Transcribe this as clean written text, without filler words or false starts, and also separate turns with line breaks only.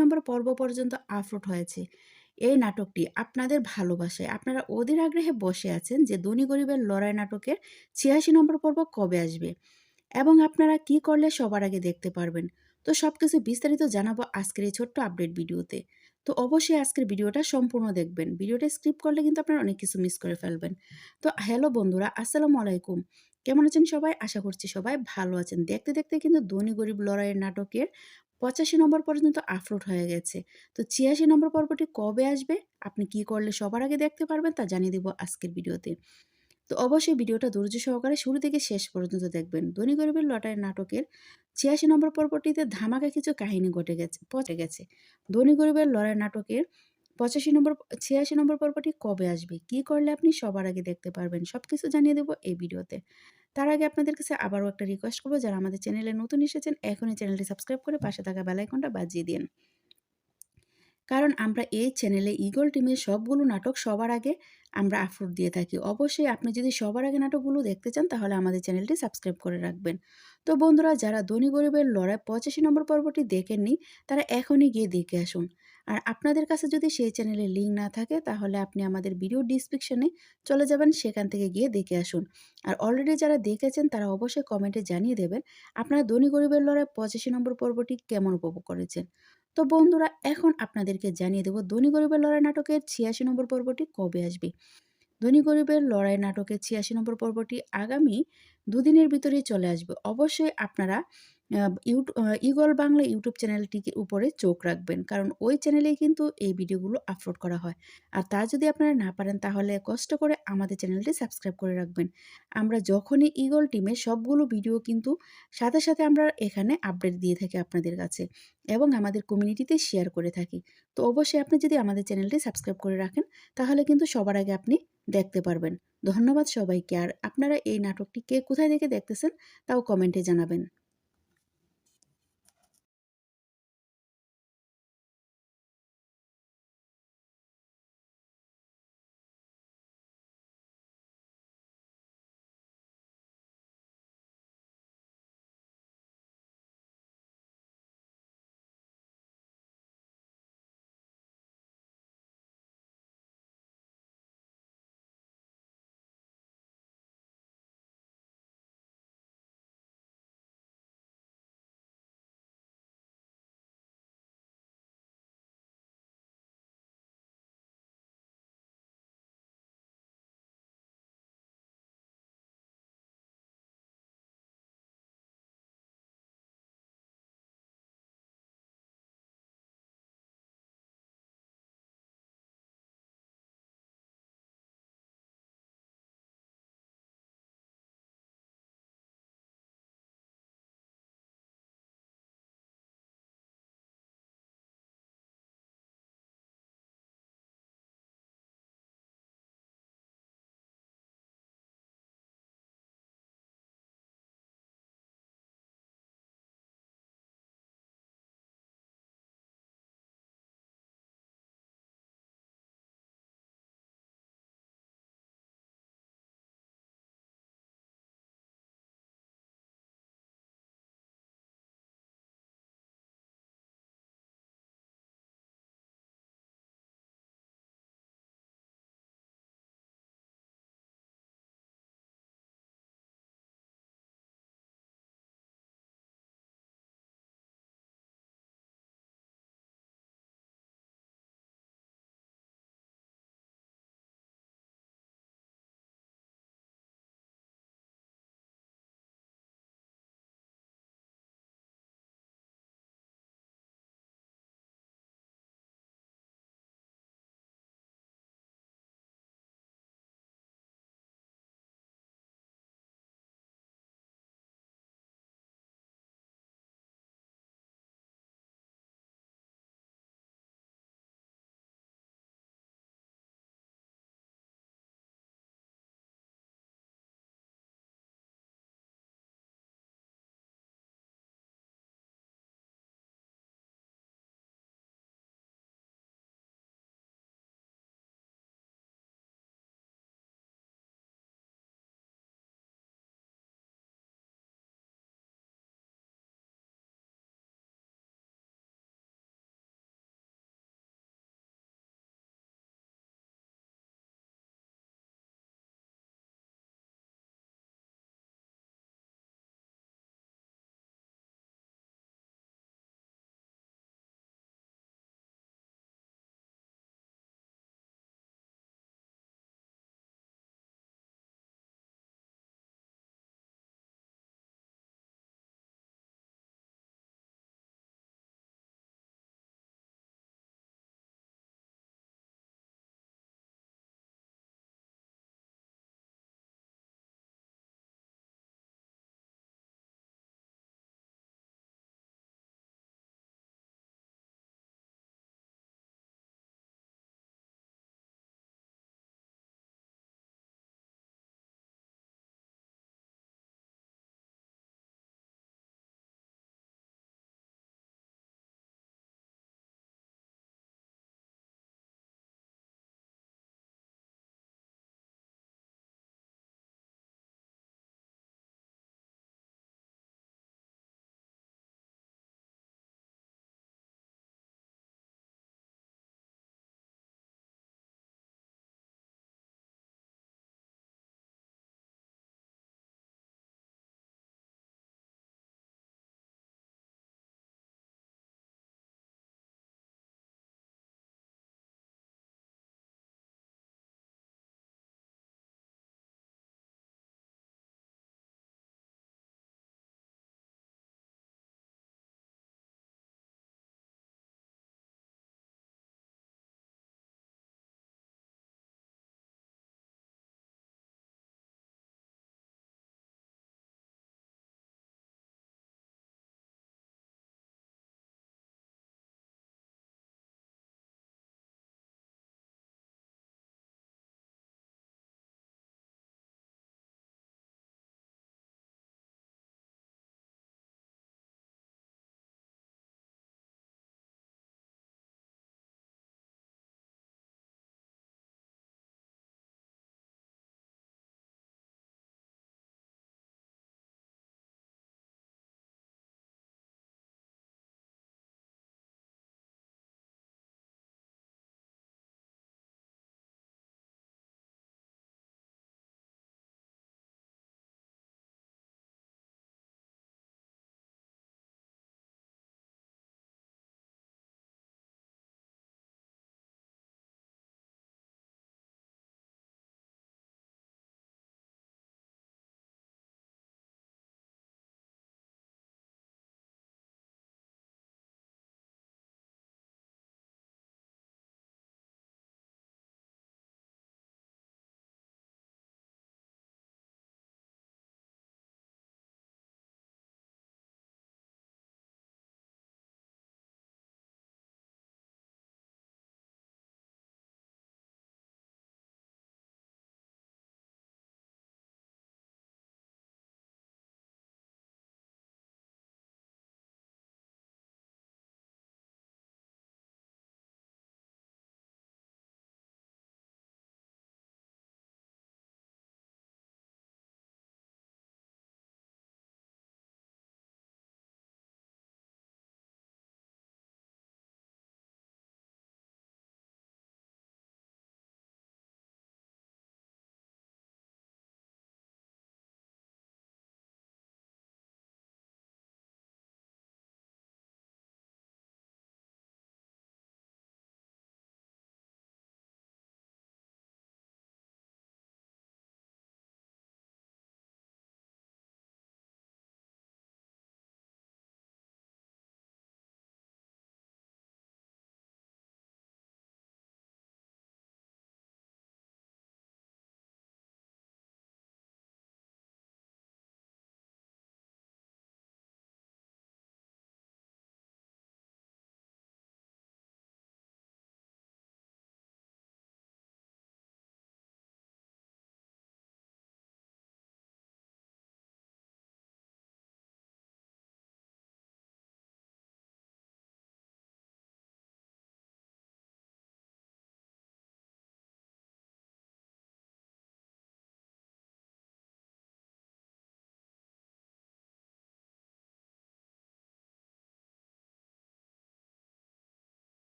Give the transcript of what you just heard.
নম্বর পর্ব পর্যন্ত আপলোড হয়েছে। এই নাটকটি আপনাদের ভালোবাসায় আপনারা অধীর আগ্রহে বসে আছেন যে ধনী গরিবের লড়াই নাটকের ৮৬ নম্বর পর্ব কবে আসবে এবং আপনারা কি করলে সবার আগে দেখতে পারবেন। তো সবকিছু বিস্তারিত জানাবো আজকের এই ছোট্ট আপডেট ভিডিওতে। তো অবশ্যই আজকের ভিডিওটা সম্পূর্ণ দেখবেন। ভিডিওটা স্কিপ করলে কিন্তু আপনারা অনেক কিছু মিস করে ফেলবেন। তো হ্যালো বন্ধুরা, আসসালামু আলাইকুম। কেমন আছেন সবাই? আশা করছি সবাই ভালো আছেন। দেখতে দেখতে কিন্তু ধনী গরিব লড়াইয়ের নাটকের ৮৫ নম্বর পর্যন্ত আপলোড হয়ে গেছে। তো ৮৬ নম্বর পর্বটি কবে আসবে, আপনি কি করলে সবার আগে দেখতে পারবেন তা জানিয়ে দিব আজকের ভিডিওতে। তো অবশ্যই ভিডিওটা ধৈর্য সহকারে শুরু থেকে শেষ পর্যন্ত দেখবেন। ধনী গরিবের লটারি নাটকের ৮৬ নম্বর পর্বটিতে ধামাকা কিছু কাহিনী পচে গেছে। ধনী গরিবের লড়াই নাটকের ৮৬ নম্বর পর্বটি কবে আসবে, কি করলে আপনি সবার আগে দেখতে পারবেন, সবকিছু জানিয়ে দেবো এই ভিডিওতে। তার আগে আপনাদের কাছে আবারও একটা রিকোয়েস্ট করবো, যারা আমাদের চ্যানেলে নতুন এসেছেন এখনই চ্যানেলটি সাবস্ক্রাইব করে পাশে থাকা বেল আইকনটা বাজিয়ে দিন। কারণ আমরা এই চ্যানেলে ঈগল টিমের সবগুলো নাটক সবার আগে আমরা আপলোড দিয়ে থাকি। অবশ্যই আপনি যদি সবার আগে নাটকগুলো দেখতে চান তাহলে আমাদের চ্যানেলটি সাবস্ক্রাইব করে রাখবেন। তো বন্ধুরা, যারা ধনী গরিবের লড়াই ৮৫ নম্বর পর্বটি দেখেননি তারা এখনই গিয়ে দেখে আসুন। আর আপনাদের কাছে যদি সেই চ্যানেলের লিঙ্ক না থাকে তাহলে আপনি আমাদের ভিডিও ডিসক্রিপশনে চলে যাবেন, সেখান থেকে গিয়ে দেখে আসুন। আর অলরেডি যারা দেখেছেন তারা অবশ্যই কমেন্টে জানিয়ে দেবেন আপনারা ধনী গরিবের লড়াই ৮৫ নম্বর পর্বটি কেমন উপভোগ করেছেন। তো বন্ধুরা, এখন আপনাদেরকে জানিয়ে দেব ধনী গরিবের লড়াই নাটকের ৮৬ নম্বর পর্বটি কবে আসবে। ধনী গরিবের লড়াই নাটকের ৮৬ নম্বর পর্বটি আগামী দুদিনের ভিতরেই চলে আসবে। অবশ্যই আপনারা ঈগল বাংলা ইউটিউব চ্যানেলটির উপরে চোখ রাখবেন, কারণ ওই চ্যানেলেই কিন্তু এই ভিডিওগুলো আপলোড করা হয়। আর তা যদি আপনারা না পারেন তাহলে কষ্ট করে আমাদের চ্যানেলটি সাবস্ক্রাইব করে রাখবেন। আমরা যখনই ঈগল টিমের সবগুলো ভিডিও কিন্তু সাথে সাথে আমরা এখানে আপডেট দিয়ে থাকি আপনাদের কাছে এবং আমাদের কমিউনিটিতে শেয়ার করে থাকি। তো অবশ্যই আপনি যদি আমাদের চ্যানেলটি সাবস্ক্রাইব করে রাখেন তাহলে কিন্তু সবার আগে আপনি দেখতে পারবেন। ধন্যবাদ সবাইকে। আর আপনারা এই নাটকটি কে কোথায় থেকে দেখতেছেন তাও কমেন্টে জানাবেন।